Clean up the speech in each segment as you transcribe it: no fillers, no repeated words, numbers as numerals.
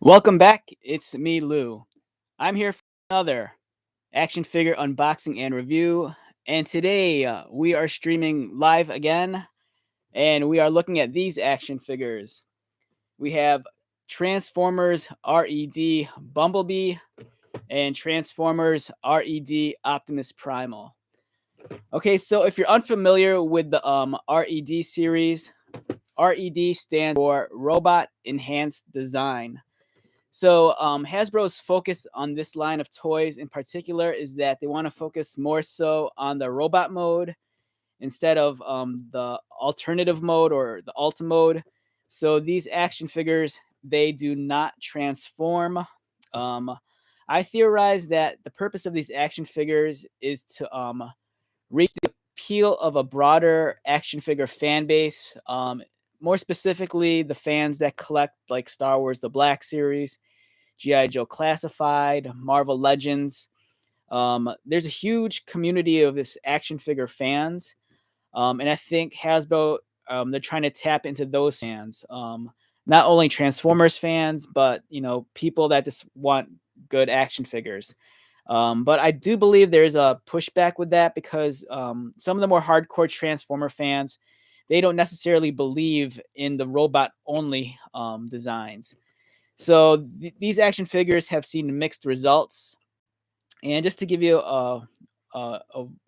Welcome back. It's me, Lou. I'm here for another action figure unboxing and review. And today we are streaming live again and we are looking at these action figures. We have Transformers R.E.D. Bumblebee and Transformers R.E.D. Optimus Primal. Okay, so if you're unfamiliar with the R.E.D. series, R.E.D. stands for Robot Enhanced Design. So Hasbro's focus on this line of toys in particular is that they want to focus more so on the robot mode instead of the alternative mode or the alt mode. So these action figures, they do not transform. Um, I theorize that the purpose of these action figures is to reach the appeal of a broader action figure fan base. More specifically, the fans that collect like Star Wars The Black Series, G.I. Joe Classified, Marvel Legends. There's a huge community of this action figure fans, and I think Hasbro they're trying to tap into those fans. Not only Transformers fans, but people that just want good action figures. But I do believe there's a pushback with that because some of the more hardcore Transformer fans, they don't necessarily believe in the robot only designs. So these action figures have seen mixed results. And just to give you a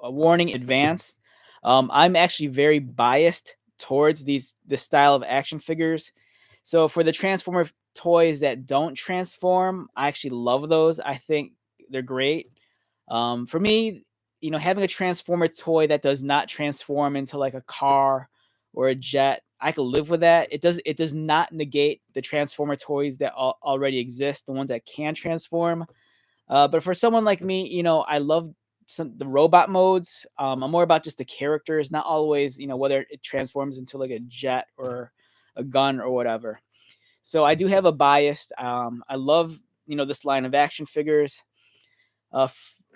warning in advance, I'm actually very biased towards this style of action figures. So for the Transformer toys that don't transform, I actually love those. I think they're great. For me, having a Transformer toy that does not transform into like a car or a jet, I could live with that. It does not negate the Transformer toys that already exist, the ones that can transform. But for someone like me, I love the robot modes. I'm more about just the characters, not always, whether it transforms into like a jet or a gun or whatever. So I do have a bias. I love, this line of action figures.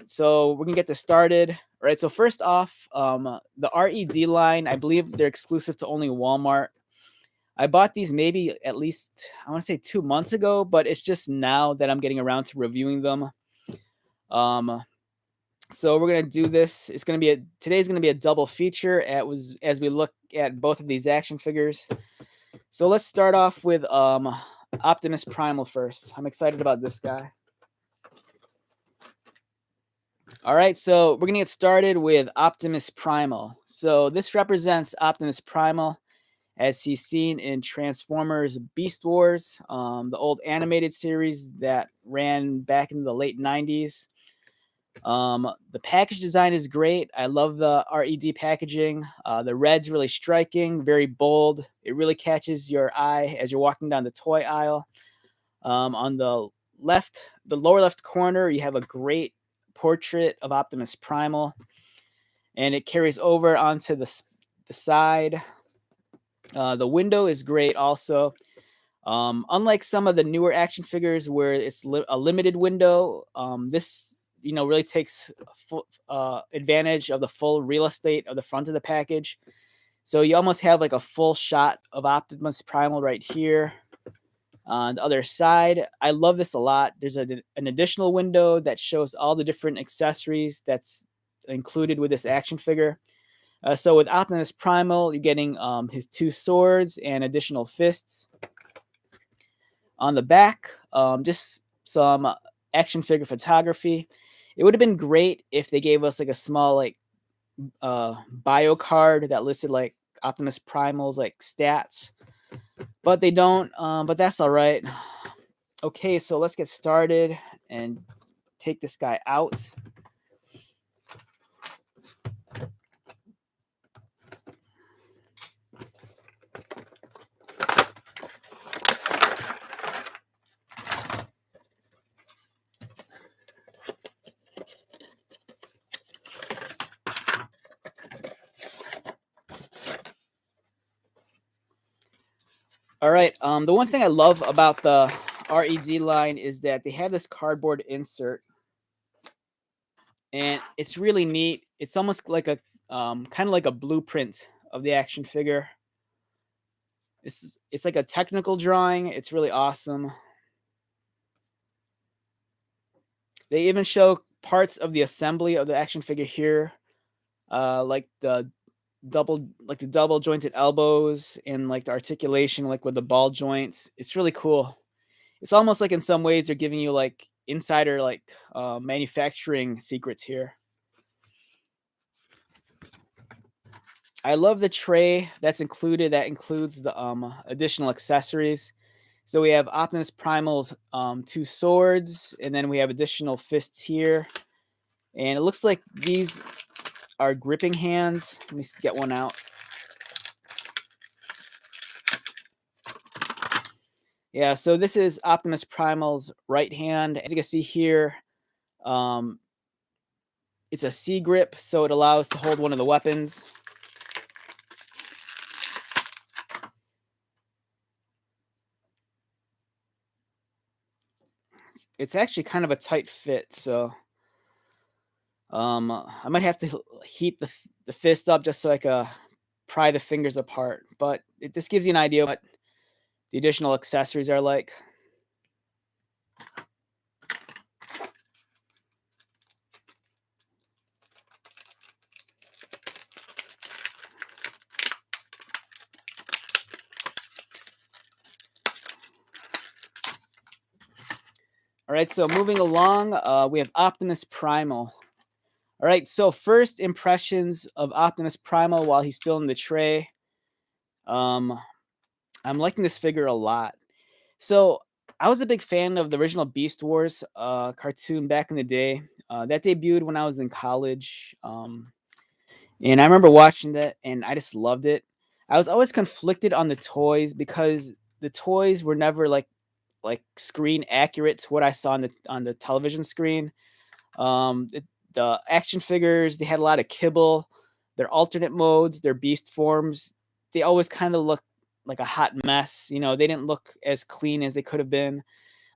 So we're gonna get this started. All right. So first off, the R.E.D. line, I believe they're exclusive to only Walmart. I bought these maybe at least, I want to say 2 months ago, but it's just now that I'm getting around to reviewing them. So we're gonna do this. Today's gonna be a double feature as we look at both of these action figures. So let's start off with Optimus Primal first. I'm excited about this guy. All right, so we're gonna get started with Optimus Primal. So this represents Optimus Primal as he's seen in Transformers Beast Wars, the old animated series that ran back in the late 90s. The package design is great. I love the R.E.D. packaging. The red's really striking, very bold. It really catches your eye as you're walking down the toy aisle. On the lower left corner, you have a great portrait of Optimus Primal, and it carries over onto the side. The window is great also. Unlike some of the newer action figures where it's a limited window, this really takes full advantage of the full real estate of the front of the package. So you almost have like a full shot of Optimus Primal right here. On the other side, I love this a lot. There's an additional window that shows all the different accessories that's included with this action figure. So with Optimus Primal, you're getting his two swords and additional fists. On the back, just some action figure photography. It would have been great if they gave us like a small like bio card that listed like Optimus Primal's like stats, but they don't. But that's all right. Okay, so let's get started and take this guy out. All right. The one thing I love about the R.E.D. line is that they have this cardboard insert, and it's really neat. It's almost like a kind of like a blueprint of the action figure. It's like a technical drawing. It's really awesome. They even show parts of the assembly of the action figure here, like the double jointed elbows and like the articulation, like with the ball joints. It's really cool. It's almost like in some ways they're giving you like insider like manufacturing secrets here. I love the tray that's included. That includes the additional accessories. So we have Optimus Primal's two swords, and then we have additional fists here. And it looks like these are gripping hands. Let me get one out. Yeah, so this is Optimus Primal's right hand. As you can see here, um, it's a C grip, so it allows to hold one of the weapons. It's actually kind of a tight fit, so I might have to heat the fist up just so I can pry the fingers apart. But this gives you an idea of what the additional accessories are like. All right, so moving along, we have Optimus Primal. All right, so first impressions of Optimus Primal while he's still in the tray. Um, I'm liking this figure a lot. So I was a big fan of the original Beast Wars cartoon back in the day. That debuted when I was in college, and I remember watching that, and I just loved it. I was always conflicted on the toys because the toys were never like screen accurate to what I saw on the television screen. The action figures, they had a lot of kibble. Their alternate modes, their beast forms, they always kind of look like a hot mess. You know, they didn't look as clean as they could have been.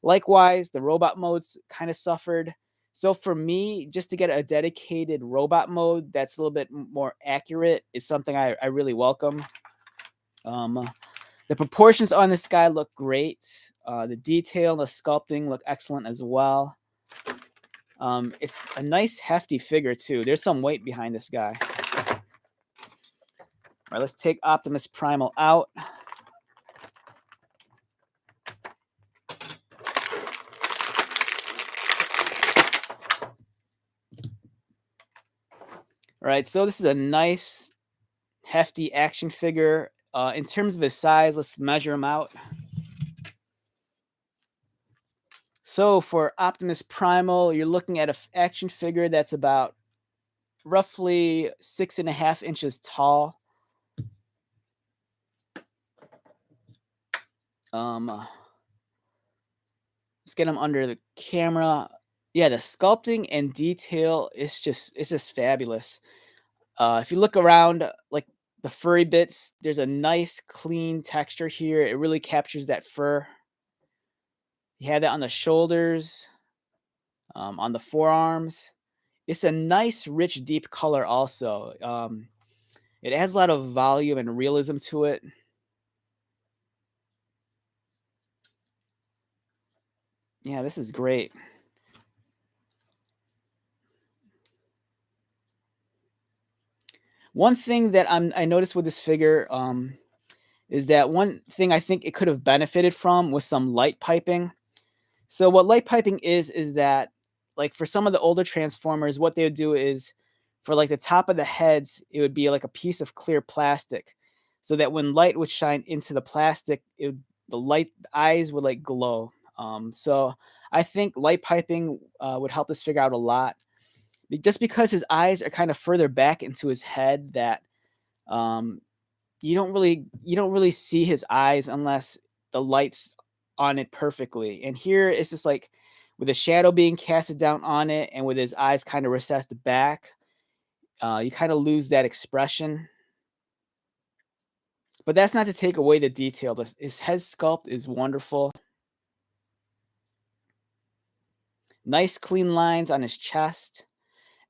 Likewise, the robot modes kind of suffered. So for me, just to get a dedicated robot mode that's a little bit more accurate is something I really welcome. Um, the proportions on this guy look great. The detail, the sculpting look excellent as well. It's a nice hefty figure too. There's some weight behind this guy. All right, let's take Optimus Primal out. All right, so this is a nice hefty action figure. In terms of his size, let's measure him out. So for Optimus Primal, you're looking at an action figure that's about roughly 6.5 inches tall. Let's get him under the camera. Yeah, the sculpting and detail is just fabulous. If you look around, like the furry bits, there's a nice clean texture here. It really captures that fur. You have that on the shoulders, on the forearms. It's a nice, rich, deep color also. It adds a lot of volume and realism to it. Yeah, this is great. One thing that I noticed with this figure, is that one thing I think it could have benefited from was some light piping. So what light piping is that like for some of the older transformers, what they would do is for like the top of the heads, it would be like a piece of clear plastic, so that when light would shine into the plastic, the light the eyes would like glow. So I think light piping would help this figure out a lot. Just because his eyes are kind of further back into his head, that um, you don't really see his eyes unless the light's on it perfectly. And here it's just like with the shadow being casted down on it and with his eyes kind of recessed back, you kind of lose that expression. But that's not to take away the detail. His head sculpt is wonderful. Nice clean lines on his chest.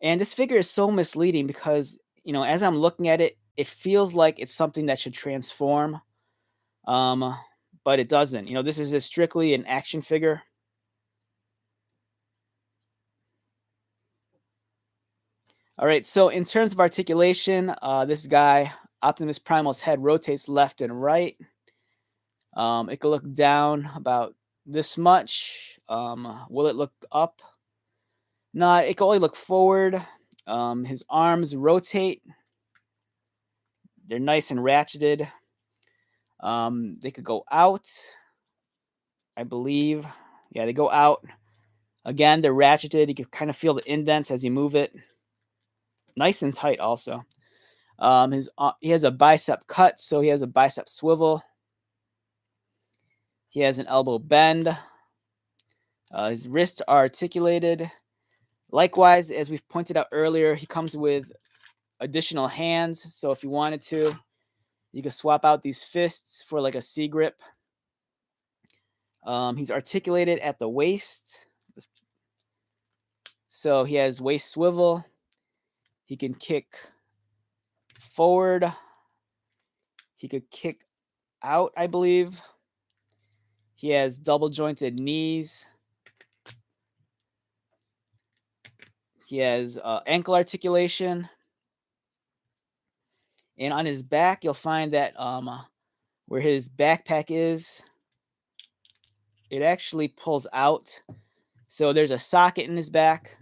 And this figure is so misleading because, as I'm looking at it, it feels like it's something that should transform. Um, but it doesn't. This is strictly an action figure. All right, so in terms of articulation, this guy, Optimus Primal's head rotates left and right. It could look down about this much. Will it look up? No, it can only look forward. His arms rotate. They're nice and ratcheted. They could go out, I believe. Yeah, they go out. Again, they're ratcheted. You can kind of feel the indents as you move it. Nice and tight also. He has a bicep cut, so he has a bicep swivel. He has an elbow bend. His wrists are articulated. Likewise, as we've pointed out earlier, he comes with additional hands. So if you wanted to, you could swap out these fists for like a C grip. He's articulated at the waist. So he has waist swivel. He can kick forward. He could kick out, I believe. He has double jointed knees. He has ankle articulation. And on his back, you'll find that where his backpack is, it actually pulls out. So there's a socket in his back.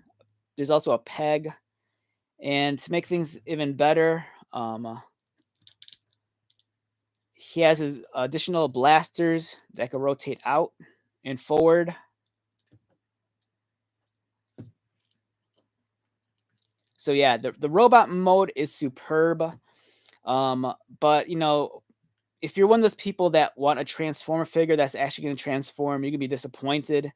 There's also a peg. And to make things even better, he has his additional blasters that can rotate out and forward. So yeah, the robot mode is superb. But you know, if you're one of those people that want a transformer figure that's actually going to transform, you can be disappointed.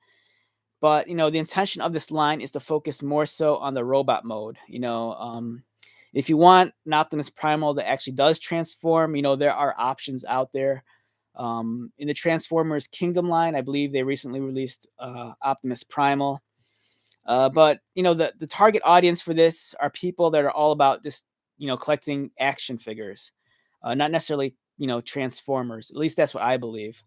But you know, the intention of this line is to focus more so on the robot mode. You know, if you want an Optimus Primal that actually does transform, you know, there are options out there. In the Transformers Kingdom line, I believe they recently released Optimus Primal. But you know, the target audience for this are people that are all about just, you know, collecting action figures, not necessarily, you know, Transformers. At least that's what I believe.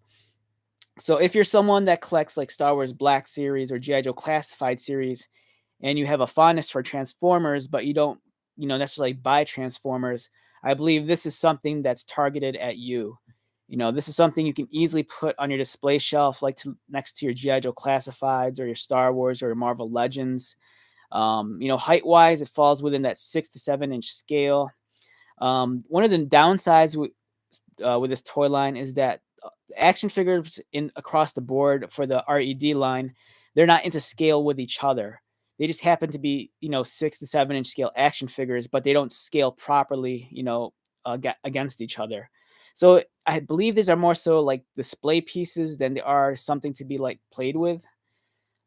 So if you're someone that collects like Star Wars Black Series or GI Joe Classified Series, and you have a fondness for Transformers, but you don't, you know, necessarily buy Transformers, I believe this is something that's targeted at you. You know, this is something you can easily put on your display shelf, like next to your GI Joe Classifieds or your Star Wars or your Marvel Legends. You know, height wise, it falls within that 6 to 7 inch scale. One of the downsides with this toy line is that action figures in across the board for the R.E.D line, they're not into scale with each other. They just happen to be, you know, 6 to 7 inch scale action figures, but they don't scale properly, you know, against each other. So I believe these are more so like display pieces than they are something to be like played with.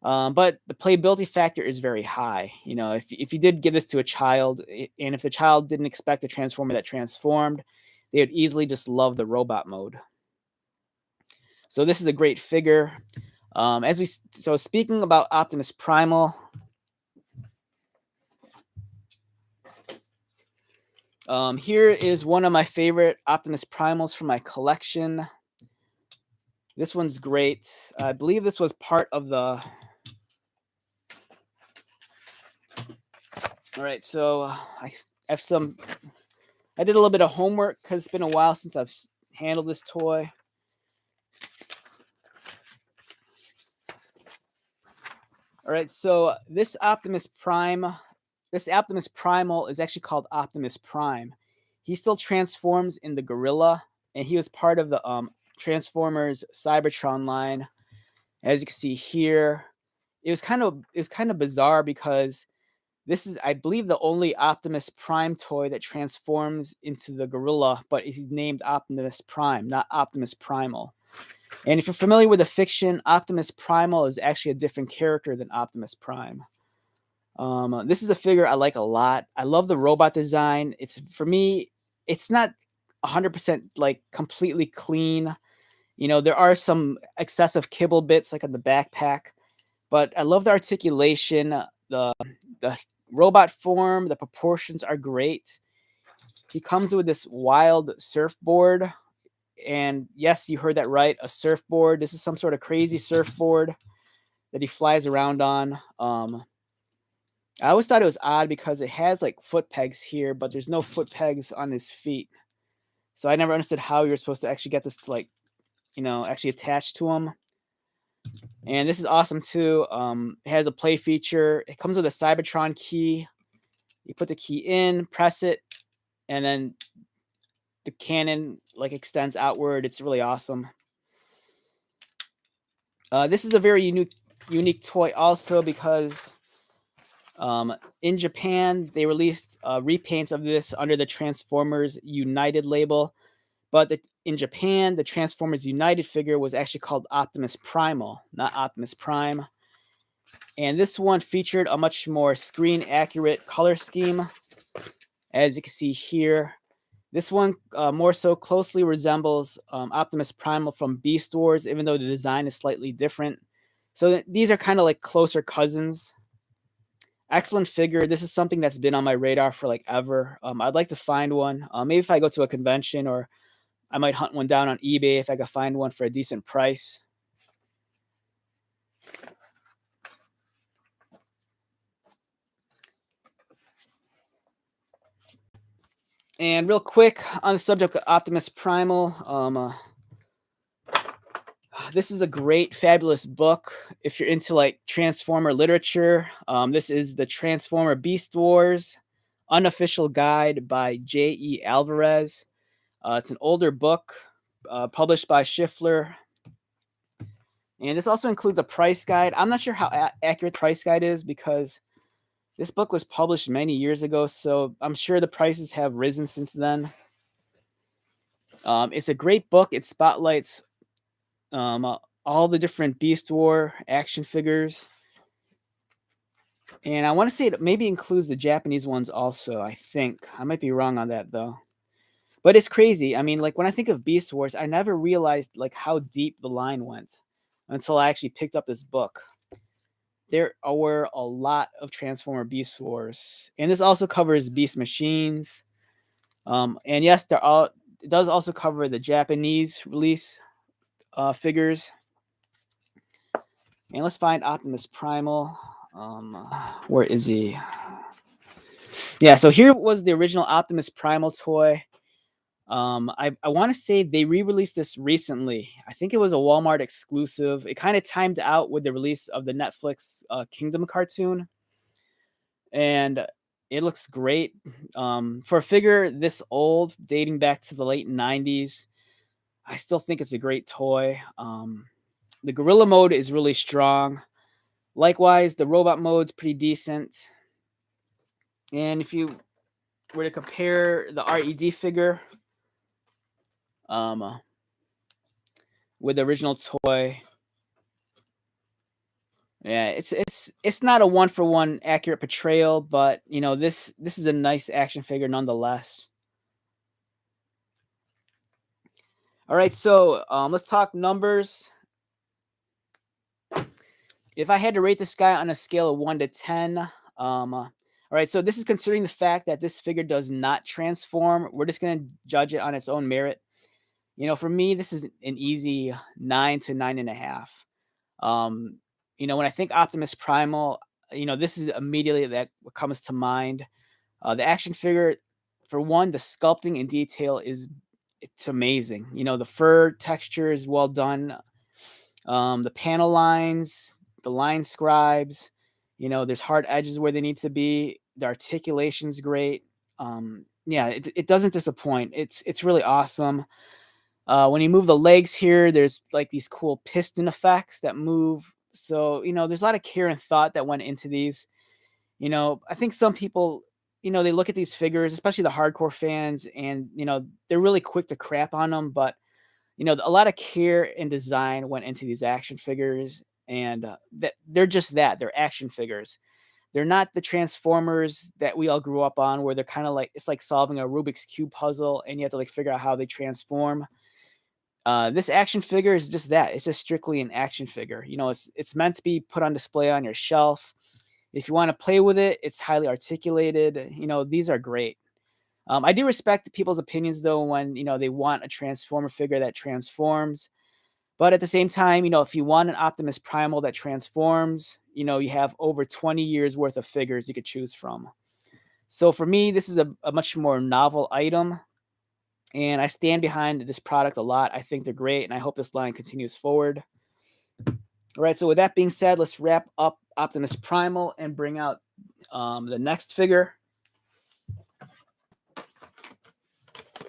But the playability factor is very high. You know, if you did give this to a child, and if the child didn't expect a transformer that transformed, they would easily just love the robot mode. So this is a great figure. So speaking about Optimus Primal, here is one of my favorite Optimus Primals from my collection. This one's great. I believe this was part of the. All right, so I have some. I did a little bit of homework because it's been a while since I've handled this toy. All right, so this Optimus Primal is actually called Optimus Prime. He still transforms in the Gorilla, and he was part of the Transformers Cybertron line. As you can see here, it was kind of bizarre because this is, I believe, the only Optimus Prime toy that transforms into the Gorilla, but he's named Optimus Prime, not Optimus Primal. And if you're familiar with the fiction, Optimus Primal is actually a different character than Optimus Prime. This is a figure I like a lot. I love the robot design. It's, for me, it's not 100% like completely clean. You know, there are some excessive kibble bits like on the backpack, but I love the articulation, the robot form, the proportions are great. He comes with this wild surfboard. And yes, you heard that right, a surfboard. This is some sort of crazy surfboard that he flies around on. I always thought it was odd because it has like foot pegs here, but there's no foot pegs on his feet. So I never understood how you're supposed to actually get this to like, actually attach to him. And this is awesome too. It has a play feature. It comes with a Cybertron key. You put the key in, press it, and then the cannon like extends outward. It's really awesome. This is a very unique toy also because in Japan they released repaints of this under the Transformers United label, but in Japan the Transformers United figure was actually called Optimus Primal, not Optimus Prime. And this one featured a much more screen accurate color scheme, as you can see here. This one more so closely resembles Optimus Primal from Beast Wars, even though the design is slightly different. So these are kind of like closer cousins. Excellent figure. This is something that's been on my radar for like ever. I'd like to find one. Maybe if I go to a convention, or I might hunt one down on eBay if I could find one for a decent price. And real quick on the subject of Optimus Primal, this is a great, fabulous book if you're into like Transformer literature. This is the Transformer Beast Wars Unofficial Guide by J.E. Alvarez. It's an older book published by Schiffler. And this also includes a price guide. I'm not sure how accurate the price guide is because this book was published many years ago, so I'm sure the prices have risen since then. It's a great book. It spotlights all the different Beast War action figures. And I want to say it maybe includes the Japanese ones also, I think. I might be wrong on that, though. But it's crazy. I mean, like, when I think of Beast Wars, I never realized, like, how deep the line went until I actually picked up this book. There were a lot of Transformer Beast Wars. And this also covers Beast Machines. And yes, it does also cover the Japanese release figures. And let's find Optimus Primal. Where is he? Yeah, so here was the original Optimus Primal toy. I want to say they re-released this recently. I think it was a Walmart exclusive. It kind of timed out with the release of the Netflix Kingdom cartoon, and it looks great. For a figure this old, dating back to the late 90s, I still think it's a great toy. The gorilla mode is really strong. Likewise, the robot mode's pretty decent. And if you were to compare the R.E.D figure with the original toy, yeah, it's not a one for one accurate portrayal, but this is a nice action figure nonetheless. All right, so let's talk numbers. If I had to rate this guy on a scale of 1 to 10, all right, so this is considering the fact that this figure does not transform. We're just going to judge it on its own merit. For me, this is an easy 9 to 9.5. When I think Optimus Primal, this is immediately that what comes to mind. The action figure, for one, the sculpting and detail it's amazing. The fur texture is well done. The panel lines, the line scribes, there's hard edges where they need to be. The articulation's great. Yeah, it doesn't disappoint. It's really awesome. When you move the legs here, there's like these cool piston effects that move. So, there's a lot of care and thought that went into these. I think some people, they look at these figures, especially the hardcore fans, and, they're really quick to crap on them. But, a lot of care and design went into these action figures. And that they're just that. They're action figures. They're not the Transformers that we all grew up on, where they're kind of like, it's like solving a Rubik's Cube puzzle and you have to like figure out how they transform. This action figure is just that. It's just strictly an action figure. It's meant to be put on display on your shelf. If you want to play with it, it's highly articulated. These are great. I do respect people's opinions though when they want a Transformer figure that transforms. But at the same time, if you want an Optimus Primal that transforms, you have over 20 years worth of figures you could choose from. So for me, this is a much more novel item, and I stand behind this product a lot. I think they're great, and I hope this line continues forward. All right, so with that being said, let's wrap up Optimus Primal and bring out the next figure.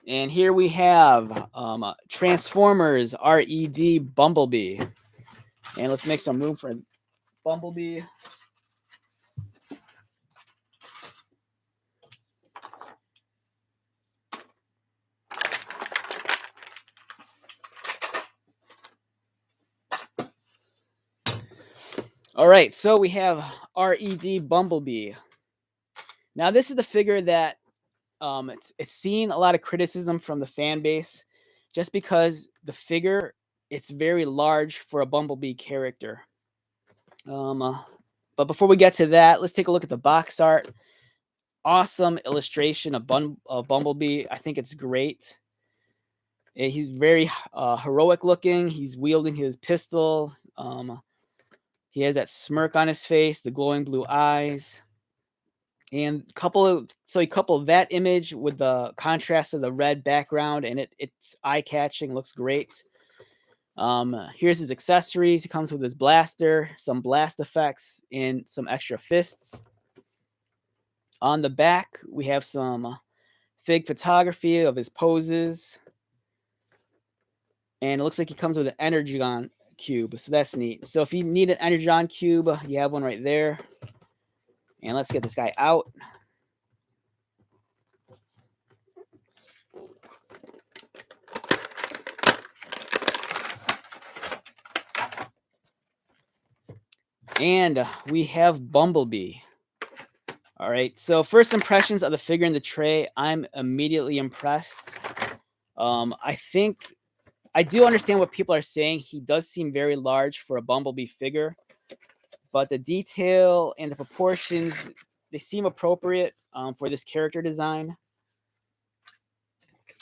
And here we have Transformers R.E.D. Bumblebee. And let's make some room for Bumblebee. All right, so we have R.E.D. Bumblebee. Now, this is the figure that it's seen a lot of criticism from the fan base, just because the figure, it's very large for a Bumblebee character. But before we get to that, let's take a look at the box art. Awesome illustration of Bumblebee. I think it's great. He's very heroic looking. He's wielding his pistol. He has that smirk on his face, the glowing blue eyes. And you couple that image with the contrast of the red background, and it's eye-catching, looks great. Here's his accessories. He comes with his blaster, some blast effects, and some extra fists. On the back, we have some fig photography of his poses. And it looks like he comes with an Energon cube, so that's neat. So if you need an Energon cube, you have one right there. And let's get this guy out. And we have Bumblebee. All right, so first impressions of the figure in the tray, I'm immediately impressed. I do understand what people are saying. He does seem very large for a Bumblebee figure, but the detail and the proportions, they seem appropriate for this character design.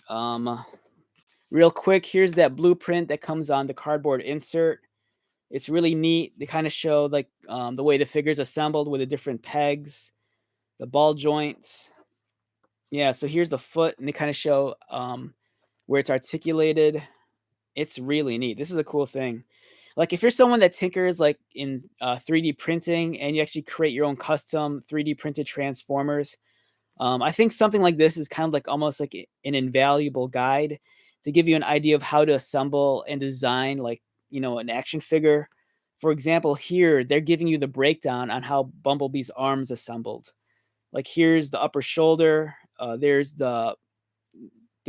Real quick, here's that blueprint that comes on the cardboard insert. It's really neat. They kind of show like the way the figure's assembled with the different pegs, the ball joints. Yeah, so here's the foot, and they kind of show where it's articulated. It's really neat. This is a cool thing. Like if you're someone that tinkers like in 3D printing and you actually create your own custom 3D printed transformers, I think something like this is kind of like almost like an invaluable guide to give you an idea of how to assemble and design like, an action figure. For example, here they're giving you the breakdown on how Bumblebee's arms assembled. Like here's the upper shoulder, there's the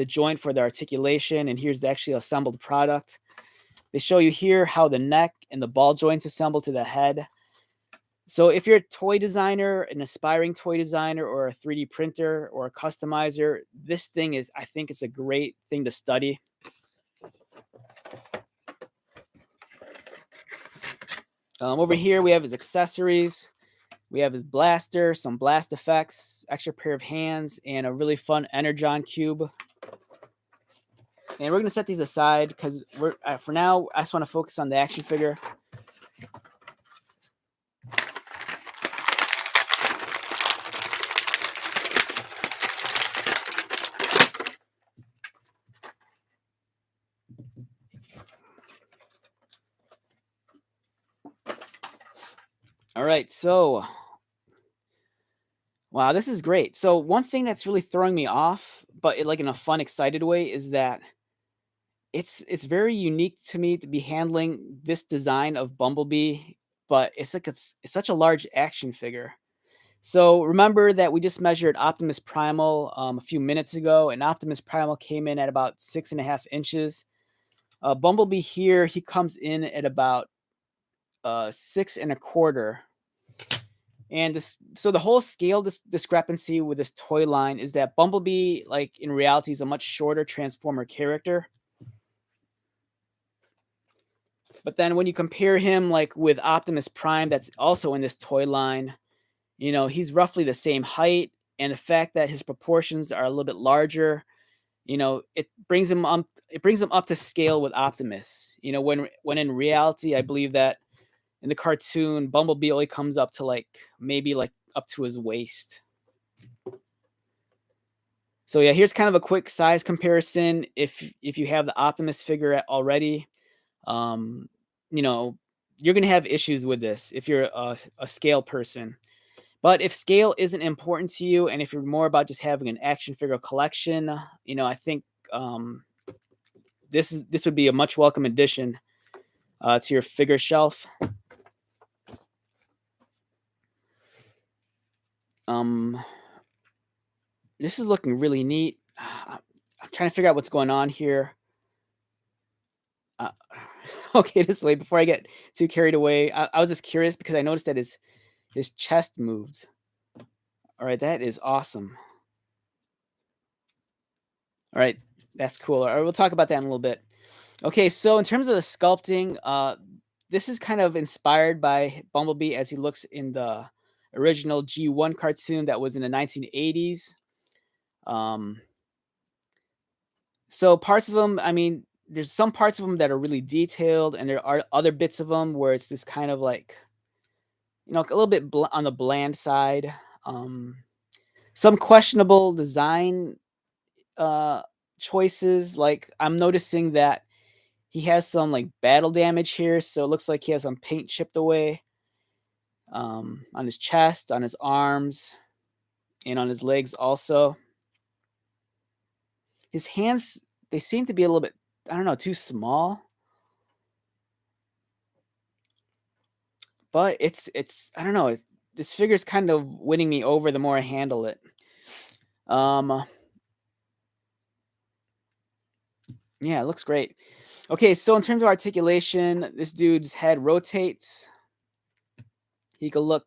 joint for the articulation, and here's the actually assembled product. They show you here how the neck and the ball joints assemble to the head. So if you're a toy designer, an aspiring toy designer, or a 3D printer or a customizer, this thing is, I think it's a great thing to study. Over here, we have his accessories. We have his blaster, some blast effects, extra pair of hands, and a really fun Energon cube. And we're going to set these aside because for now, I just want to focus on the action figure. All right, so wow, this is great. So one thing that's really throwing me off, but like in a fun, excited way, is that it's very unique to me to be handling this design of Bumblebee, but it's such a large action figure. So remember that we just measured Optimus Primal a few minutes ago, and Optimus Primal came in at about 6.5 inches. Bumblebee here, he comes in at about 6.25. And so the whole scale discrepancy with this toy line is that Bumblebee, like in reality, is a much shorter Transformer character. But then when you compare him like with Optimus Prime, that's also in this toy line, he's roughly the same height. And the fact that his proportions are a little bit larger, it brings him up to scale with Optimus. When in reality, I believe that in the cartoon, Bumblebee only comes up to like maybe like up to his waist. So yeah, here's kind of a quick size comparison. If you have the Optimus figure already, um, you know, you're gonna have issues with this if you're a scale person. But if scale isn't important to you, and if you're more about just having an action figure collection, I think this would be a much welcome addition to your figure shelf. This is looking really neat. I'm trying to figure out what's going on here. Uh, okay, this way before I get too carried away. I was just curious because I noticed that his chest moved. All right, that is awesome. All right, that's cool. All right, we'll talk about that in a little bit. Okay, so in terms of the sculpting, this is kind of inspired by Bumblebee as he looks in the original G1 cartoon that was in the 1980s. So parts of them, I mean, there's some parts of them that are really detailed, and there are other bits of them where it's just kind of like, a little bit on the bland side. Um, some questionable design uh, choices. Like I'm noticing that he has some like battle damage here, so it looks like he has some paint chipped away on his chest, on his arms, and on his legs also. His hands, they seem to be a little bit, I don't know, too small. But it's I don't know, this figure's kind of winning me over the more I handle it. Um, yeah, it looks great. Okay, so in terms of articulation, this dude's head rotates. He can look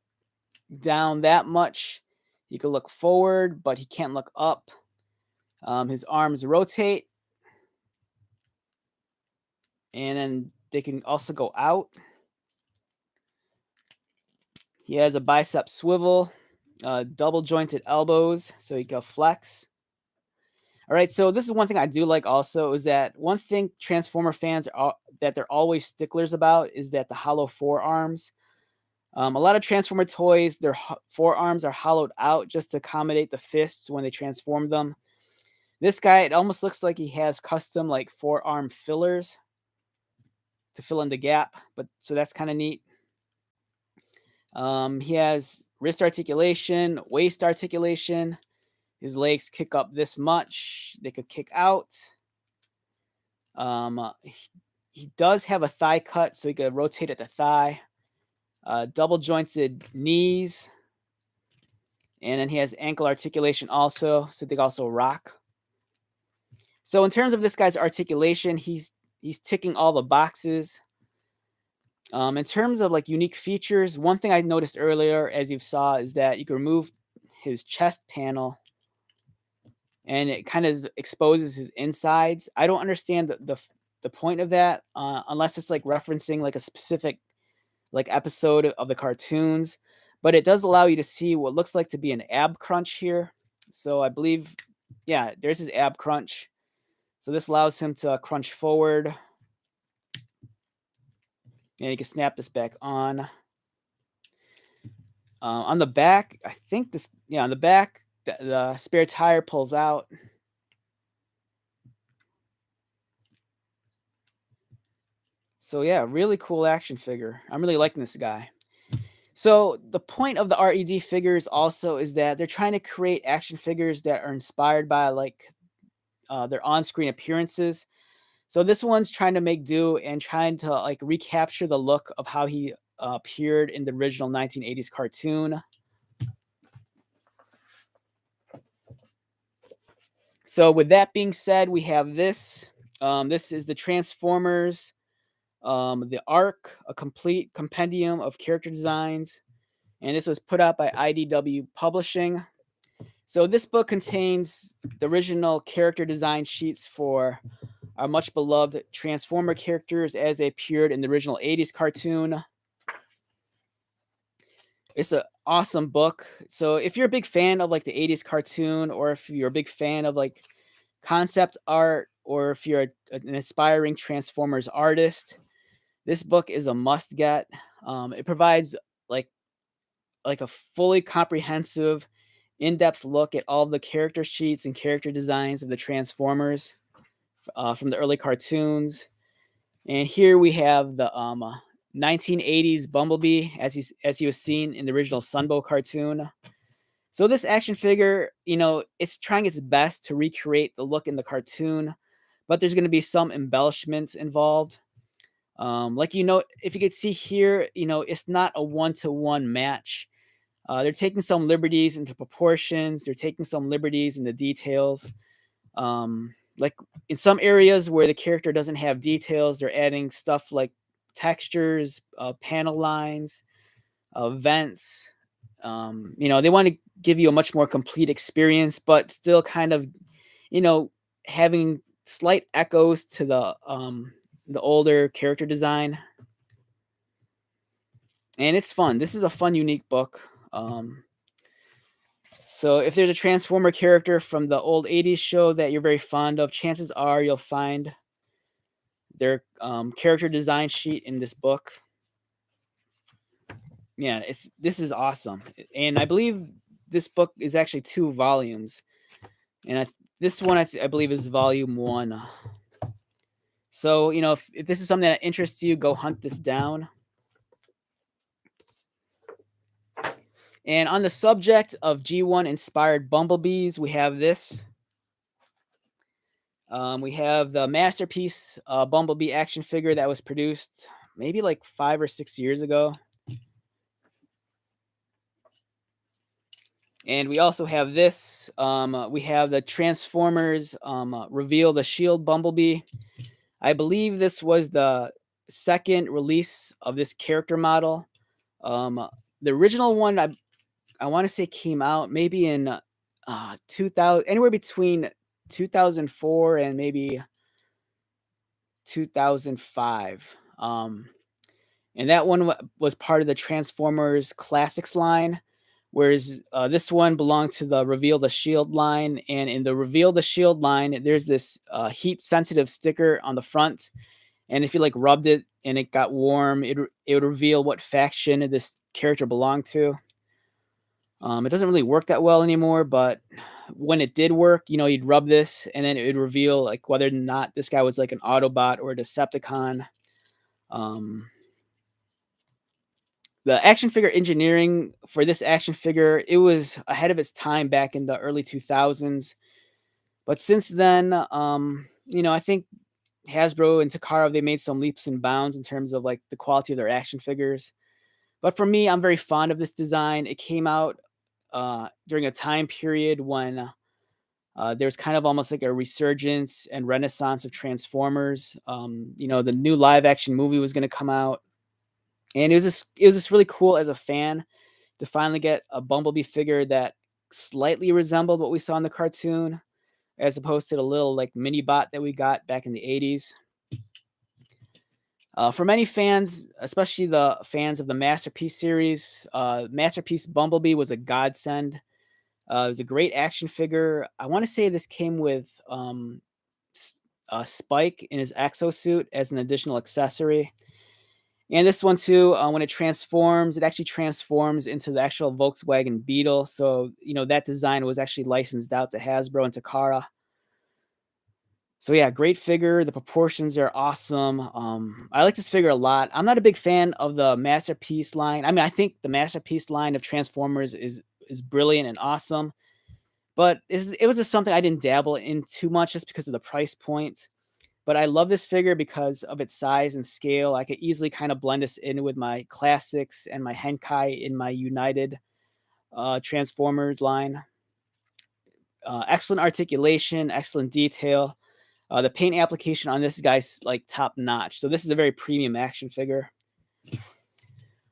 down that much. He can look forward, but he can't look up. His arms rotate, and then they can also go out. He has a bicep swivel, double jointed elbows, so he can flex. All right, so this is one thing I do like also is that one thing Transformer fans are that they're always sticklers about is that the hollow forearms. A lot of Transformer toys, their forearms are hollowed out just to accommodate the fists when they transform them. This guy, it almost looks like he has custom like forearm fillers to fill in the gap, but so that's kind of neat. He has wrist articulation, waist articulation. His legs kick up this much. They could kick out. He does have a thigh cut, so he could rotate at the thigh. Double jointed knees. And then he has ankle articulation also, so they can also rock. So in terms of this guy's articulation, he's ticking all the boxes. In terms of like unique features, one thing I noticed earlier, as you saw, is that you can remove his chest panel and it kind of exposes his insides. I don't understand the point of that, unless it's like referencing like a specific like episode of the cartoons. But it does allow you to see what looks like to be an ab crunch here. So I believe, yeah, there's his ab crunch. So this allows him to crunch forward. And you can snap this back on. On the back, I think this, yeah, on the back, the spare tire pulls out. So yeah, really cool action figure. I'm really liking this guy. So the point of the R.E.D figures also is that they're trying to create action figures that are inspired by like their on-screen appearances. So this one's trying to make do and trying to like recapture the look of how he appeared in the original 1980s cartoon. So with that being said, we have this. This is the Transformers, the Arc, a complete compendium of character designs. And this was put out by IDW Publishing. So this book contains the original character design sheets for our much beloved Transformer characters as they appeared in the original 80s cartoon. It's an awesome book. So if you're a big fan of like the 80s cartoon, or if you're a big fan of like concept art, or if you're an aspiring Transformers artist, This book is a must get. It provides like like a fully comprehensive, in-depth look at all the character sheets and character designs of the Transformers from the early cartoons. And here we have the 1980s Bumblebee as he was seen in the original Sunbow cartoon. So this action figure, it's trying its best to recreate the look in the cartoon, but there's going to be some embellishments involved. Like if you could see here, it's not a one-to-one match. They're taking some liberties into proportions. They're taking some liberties in the details. Like in some areas where the character doesn't have details, they're adding stuff like textures, panel lines, vents. They want to give you a much more complete experience, but still kind of, you know, having slight echoes to the older character design. And it's fun. This is a fun, unique book. So if there's a Transformer character from the old 80s show that you're very fond of, chances are you'll find their character design sheet in this book. Yeah, this is awesome. And I believe this book is actually 2 volumes. And this one I believe is volume 1. So, if this is something that interests you, go hunt this down. And on the subject of G1 inspired bumblebees, we have this. We have the Masterpiece Bumblebee action figure that was produced maybe like 5 or 6 years ago. And we also have this. We have the Transformers Reveal the Shield Bumblebee. I believe this was the second release of this character model. The original one, I want to say came out maybe in 2000, anywhere between 2004 and maybe 2005. And that one was part of the Transformers Classics line, whereas this one belonged to the Reveal the Shield line. And in the Reveal the Shield line, there's this heat sensitive sticker on the front. And if you like rubbed it and it got warm, it would reveal what faction this character belonged to. It doesn't really work that well anymore, but when it did work, you'd rub this and then it would reveal like whether or not this guy was like an Autobot or a Decepticon. The action figure engineering for this action figure, it was ahead of its time back in the early 2000s. But since then, I think Hasbro and Takara, they made some leaps and bounds in terms of like the quality of their action figures. But for me, I'm very fond of this design. It came out during a time period when there's kind of almost like a resurgence and renaissance of Transformers. The new live action movie was going to come out, and it was just really cool as a fan to finally get a Bumblebee figure that slightly resembled what we saw in the cartoon, as opposed to the little like mini bot that we got back in the 80s. For many fans, especially the fans of the Masterpiece series, Masterpiece Bumblebee was a godsend. It was a great action figure. I want to say this came with Spike in his exosuit as an additional accessory. And this one too, when it transforms, it actually transforms into the actual Volkswagen Beetle. So, that design was actually licensed out to Hasbro and Takara. So yeah, great figure. The proportions are awesome. I like this figure a lot. I'm not a big fan of the Masterpiece line. I mean, I think the Masterpiece line of Transformers is brilliant and awesome. But it was just something I didn't dabble in too much just because of the price point. But I love this figure because of its size and scale. I could easily kind of blend this in with my classics and my Henkai in my United Transformers line. Excellent articulation, excellent detail. The paint application on this guy's like top notch. So this is a very premium action figure. All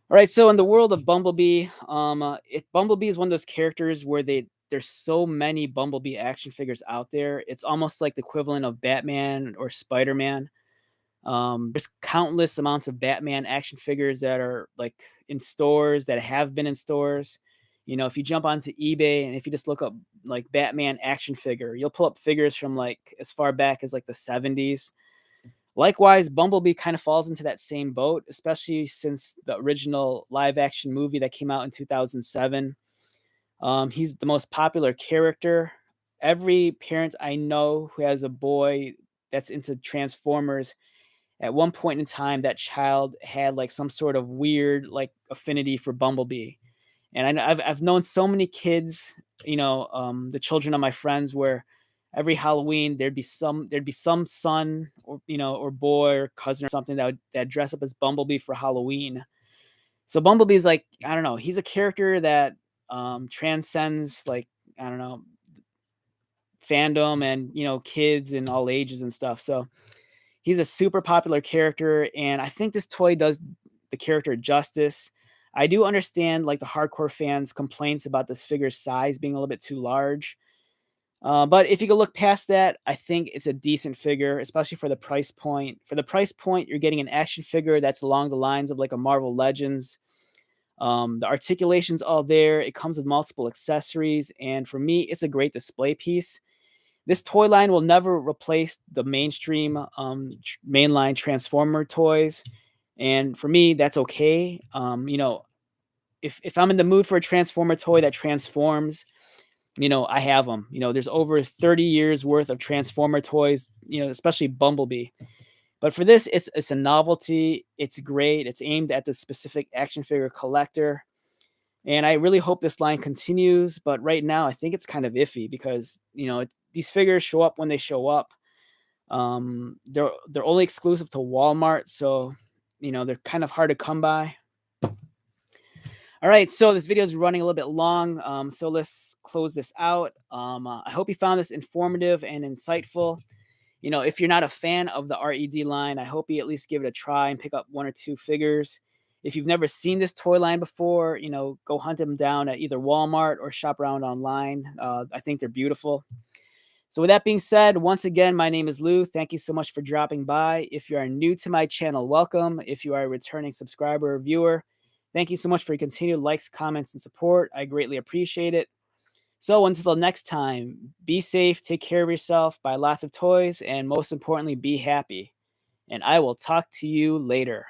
right, so in the world of Bumblebee, Bumblebee is one of those characters where there's so many Bumblebee action figures out there. It's almost like the equivalent of Batman or Spider-Man. There's countless amounts of Batman action figures that are like in stores, that have been in stores. If you jump onto eBay and if you just look up like Batman action figure, you'll pull up figures from like as far back as like the 70s. Likewise, Bumblebee kind of falls into that same boat, especially since the original live action movie that came out in 2007. He's the most popular character. Every parent I know who has a boy that's into Transformers, at one point in time, that child had like some sort of weird like affinity for Bumblebee. And I know I've known so many kids, the children of my friends, where every Halloween there'd be some son or or boy or cousin or something that dress up as Bumblebee for Halloween. So Bumblebee's like, I don't know, he's a character that transcends, like, I don't know, fandom and kids and all ages and stuff. So he's a super popular character, and I think this toy does the character justice. I do understand like the hardcore fans' complaints about this figure's size being a little bit too large. But if you could look past that, I think it's a decent figure, especially for the price point. For the price point, you're getting an action figure that's along the lines of like a Marvel Legends. The articulation's all there. It comes with multiple accessories, and for me, it's a great display piece. This toy line will never replace the mainstream mainline Transformer toys, and for me, that's okay. If I'm in the mood for a Transformer toy that transforms, I have them. There's over 30 years worth of Transformer toys, especially Bumblebee. But for this, it's a novelty. It's great. It's aimed at the specific action figure collector. And I really hope this line continues. But right now, I think it's kind of iffy because, these figures show up when they show up. They're only exclusive to Walmart. So, they're kind of hard to come by. All right, so this video is running a little bit long, so let's close this out. I hope you found this informative and insightful. If you're not a fan of the R.E.D line, I hope you at least give it a try and pick up one or two figures. If you've never seen this toy line before, go hunt them down at either Walmart or shop around online. I think they're beautiful. So with that being said, once again, my name is Lou. Thank you so much for dropping by. If you are new to my channel, welcome. If you are a returning subscriber or viewer, thank you so much for your continued likes, comments, and support. I greatly appreciate it. So until next time, be safe, take care of yourself, buy lots of toys, and most importantly, be happy. And I will talk to you later.